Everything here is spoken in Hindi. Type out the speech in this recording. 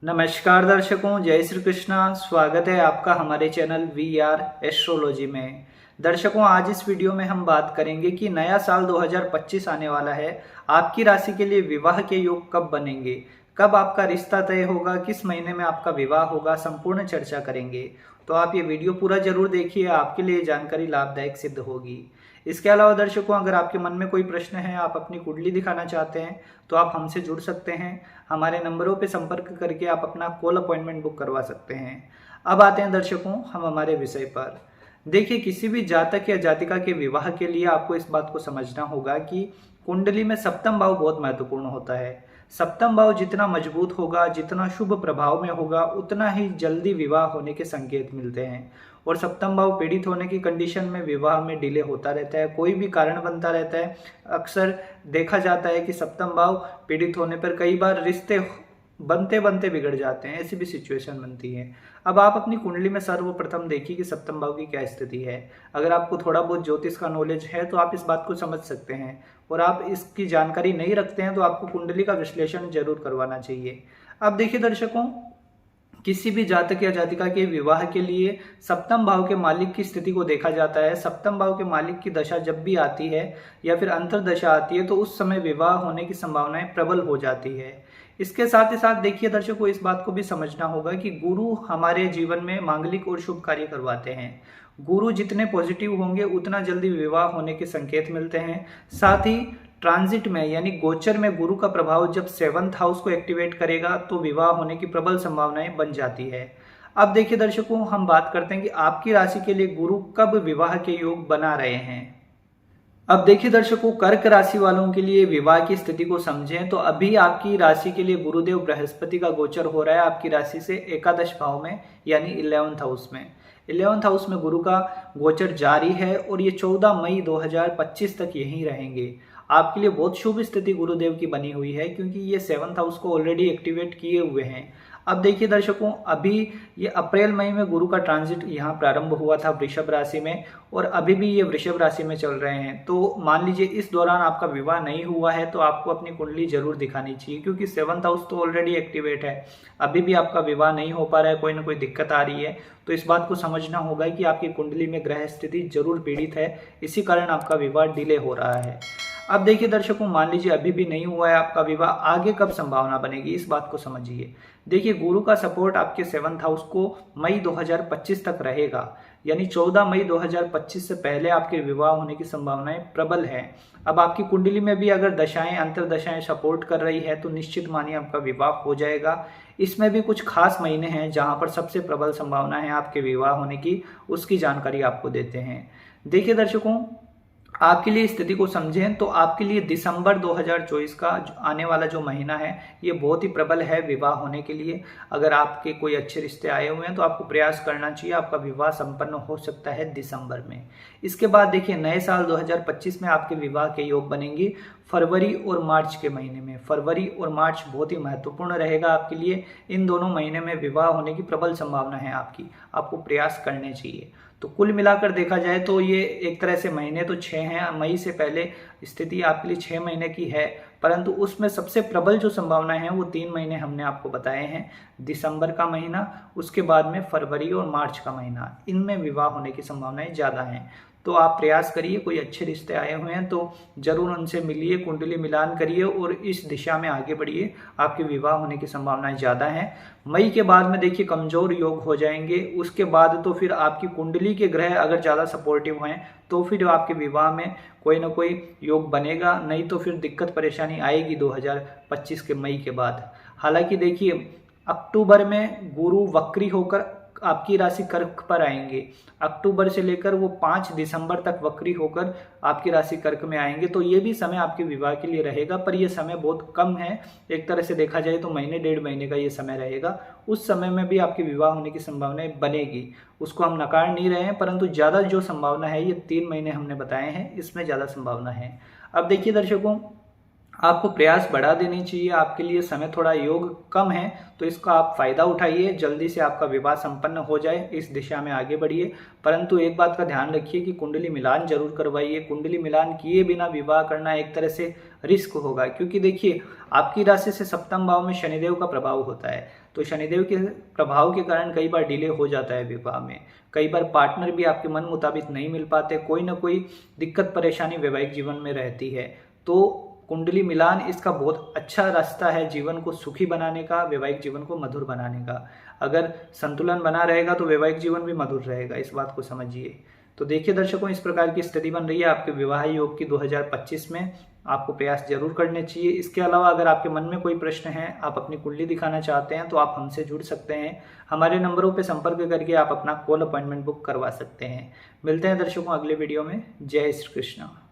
नमस्कार दर्शकों, जय श्री कृष्णा। स्वागत है आपका हमारे चैनल वी आर एस्ट्रोलॉजी में। दर्शकों, आज इस वीडियो में हम बात करेंगे कि नया साल 2025 आने वाला है। आपकी राशि के लिए विवाह के योग कब बनेंगे, कब आपका रिश्ता तय होगा, किस महीने में आपका विवाह होगा, संपूर्ण चर्चा करेंगे। तो आप ये वीडियो पूरा जरूर देखिए, आपके लिए जानकारी लाभदायक सिद्ध होगी। इसके अलावा दर्शकों, अगर आपके मन में कोई प्रश्न है, आप अपनी कुंडली दिखाना चाहते हैं, तो आप हमसे जुड़ सकते हैं। हमारे नंबरों पर संपर्क करके आप अपना कॉल अपॉइंटमेंट बुक करवा सकते हैं। अब आते हैं दर्शकों हम हमारे विषय पर। देखिए, किसी भी जातक या जातिका के विवाह के लिए आपको इस बात को समझना होगा कि कुंडली में सप्तम भाव बहुत महत्वपूर्ण होता है। सप्तम भाव जितना मजबूत होगा, जितना शुभ प्रभाव में होगा, उतना ही जल्दी विवाह होने के संकेत मिलते हैं। और सप्तम भाव पीड़ित होने की कंडीशन में विवाह में डिले होता रहता है, कोई भी कारण बनता रहता है। अक्सर देखा जाता है कि सप्तम भाव पीड़ित होने पर कई बार रिश्ते बनते बनते बिगड़ जाते हैं, ऐसी भी सिचुएशन बनती है। अब आप अपनी कुंडली में सर्वप्रथम देखिए कि सप्तम भाव की क्या स्थिति है। अगर आपको थोड़ा बहुत ज्योतिष का नॉलेज है तो आप इस बात को समझ सकते हैं, और आप इसकी जानकारी नहीं रखते हैं तो आपको कुंडली का विश्लेषण जरूर करवाना चाहिए। अब देखिए दर्शकों, किसी भी जातक या जातिका के विवाह के लिए सप्तम भाव के मालिक की स्थिति को देखा जाता है। सप्तम भाव के मालिक की दशा जब भी आती है या फिर अंतर्दशा आती है तो उस समय विवाह होने की संभावनाएं प्रबल हो जाती है। इसके साथ ही साथ देखिए दर्शकों, इस बात को भी समझना होगा कि गुरु हमारे जीवन में मांगलिक और शुभ कार्य करवाते हैं। गुरु जितने पॉजिटिव होंगे उतना जल्दी विवाह होने के संकेत मिलते हैं। साथ ही ट्रांजिट में यानी गोचर में गुरु का प्रभाव जब 7th हाउस को एक्टिवेट करेगा तो विवाह होने की प्रबल संभावनाएं बन जाती है। अब देखिए दर्शकों, हम बात करते हैं कि आपकी राशि के लिए गुरु कब विवाह के योग बना रहे हैं। अब देखिए दर्शकों, कर्क राशि वालों के लिए विवाह की स्थिति को समझें तो अभी आपकी राशि के लिए गुरुदेव बृहस्पति का गोचर हो रहा है आपकी राशि से एकादश भाव में यानी 11th हाउस में। 11th हाउस में गुरु का गोचर जारी है और ये 14 मई 2025 तक यहीं रहेंगे। आपके लिए बहुत शुभ स्थिति गुरुदेव की बनी हुई है, क्योंकि ये 7th हाउस को ऑलरेडी एक्टिवेट किए हुए हैं। अब देखिए दर्शकों, अभी ये अप्रैल मई में गुरु का ट्रांजिट यहाँ प्रारंभ हुआ था वृषभ राशि में, और अभी भी ये वृषभ राशि में चल रहे हैं। तो मान लीजिए इस दौरान आपका विवाह नहीं हुआ है तो आपको अपनी कुंडली जरूर दिखानी चाहिए, क्योंकि 7th हाउस तो ऑलरेडी एक्टिवेट है। अभी भी आपका विवाह नहीं हो पा रहा है, कोई ना कोई दिक्कत आ रही है, तो इस बात को समझना होगा कि आपकी कुंडली में ग्रह स्थिति जरूर पीड़ित है, इसी कारण आपका विवाह डिले हो रहा है। अब देखिए दर्शकों, मान लीजिए अभी भी नहीं हुआ है आपका विवाह, आगे कब संभावना बनेगी इस बात को समझिए। देखिए, गुरु का सपोर्ट आपके 7th हाउस को मई 2025 तक रहेगा, यानी 14 मई 2025 से पहले आपके विवाह होने की संभावनाएं प्रबल है। अब आपकी कुंडली में भी अगर दशाएं अंतर्दशाएं सपोर्ट कर रही है तो निश्चित मानिए आपका विवाह हो जाएगा। इसमें भी कुछ खास महीने हैं जहां पर सबसे प्रबल संभावना है आपके विवाह होने की, उसकी जानकारी आपको देते हैं। देखिए दर्शकों, आपके लिए स्थिति को समझें तो आपके लिए दिसंबर 2024 का आने वाला जो महीना है ये बहुत ही प्रबल है विवाह होने के लिए। अगर आपके कोई अच्छे रिश्ते आए हुए हैं तो आपको प्रयास करना चाहिए, आपका विवाह संपन्न हो सकता है दिसंबर में। इसके बाद देखिए, नए साल 2025 में आपके विवाह के योग बनेंगे फरवरी और मार्च के महीने में। फरवरी और मार्च बहुत ही महत्वपूर्ण रहेगा आपके लिए। इन दोनों महीने में विवाह होने की प्रबल संभावना है आपको प्रयास करने चाहिए। तो कुल मिलाकर देखा जाए तो ये एक तरह से महीने तो 6 हैं। मई से पहले स्थिति आपके लिए 6 महीने की है, परंतु उसमें सबसे प्रबल जो संभावनाएं हैं वो 3 महीने हमने आपको बताए हैं। दिसंबर का महीना, उसके बाद में फरवरी और मार्च का महीना, इनमें विवाह होने की संभावनाएं ज़्यादा हैं। तो आप प्रयास करिए, कोई अच्छे रिश्ते आए हुए हैं तो जरूर उनसे मिलिए, कुंडली मिलान करिए और इस दिशा में आगे बढ़िए, आपके विवाह होने की संभावनाएं ज़्यादा हैं। मई के बाद में देखिए कमज़ोर योग हो जाएंगे, उसके बाद तो फिर आपकी कुंडली के ग्रह अगर ज़्यादा सपोर्टिव हैं तो फिर आपके विवाह में कोई ना कोई योग बनेगा, नहीं तो फिर दिक्कत परेशानी आएगी 2025 के मई के बाद। हालांकि देखिए, अक्टूबर में गुरु वक्री होकर आपकी राशि कर्क पर आएंगे। अक्टूबर से लेकर वो 5 दिसंबर तक वक्री होकर आपकी राशि कर्क में आएंगे, तो ये भी समय आपके विवाह के लिए रहेगा, पर ये समय बहुत कम है। एक तरह से देखा जाए तो महीने 1.5 महीने का ये समय रहेगा। उस समय में भी आपके विवाह होने की संभावनाएं बनेगी, उसको हम नकार नहीं रहे हैं, परंतु ज़्यादा जो संभावना है ये 3 महीने हमने बताए हैं, इसमें ज़्यादा संभावना है। अब देखिए दर्शकों, आपको प्रयास बढ़ा देनी चाहिए। आपके लिए समय थोड़ा योग कम है तो इसका आप फायदा उठाइए, जल्दी से आपका विवाह संपन्न हो जाए, इस दिशा में आगे बढ़िए। परंतु एक बात का ध्यान रखिए कि कुंडली मिलान जरूर करवाइए। कुंडली मिलान किए बिना विवाह करना एक तरह से रिस्क होगा, क्योंकि देखिए आपकी राशि से सप्तम भाव में शनिदेव का प्रभाव होता है, तो शनिदेव के प्रभाव के कारण कई बार डिले हो जाता है विवाह में, कई बार पार्टनर भी आपके मन मुताबिक नहीं मिल पाते, कोई ना कोई दिक्कत परेशानी वैवाहिक जीवन में रहती है। तो कुंडली मिलान इसका बहुत अच्छा रास्ता है जीवन को सुखी बनाने का, वैवाहिक जीवन को मधुर बनाने का। अगर संतुलन बना रहेगा तो वैवाहिक जीवन भी मधुर रहेगा, इस बात को समझिए। तो देखिए दर्शकों, इस प्रकार की स्थिति बन रही है आपके विवाह योग की 2025 में, आपको प्रयास जरूर करने चाहिए। इसके अलावा अगर आपके मन में कोई प्रश्न है, आप अपनी कुंडली दिखाना चाहते हैं, तो आप हमसे जुड़ सकते हैं। हमारे नंबरों पर संपर्क करके आप अपना कॉल अपॉइंटमेंट बुक करवा सकते हैं। मिलते हैं दर्शकों अगले वीडियो में। जय श्री कृष्ण।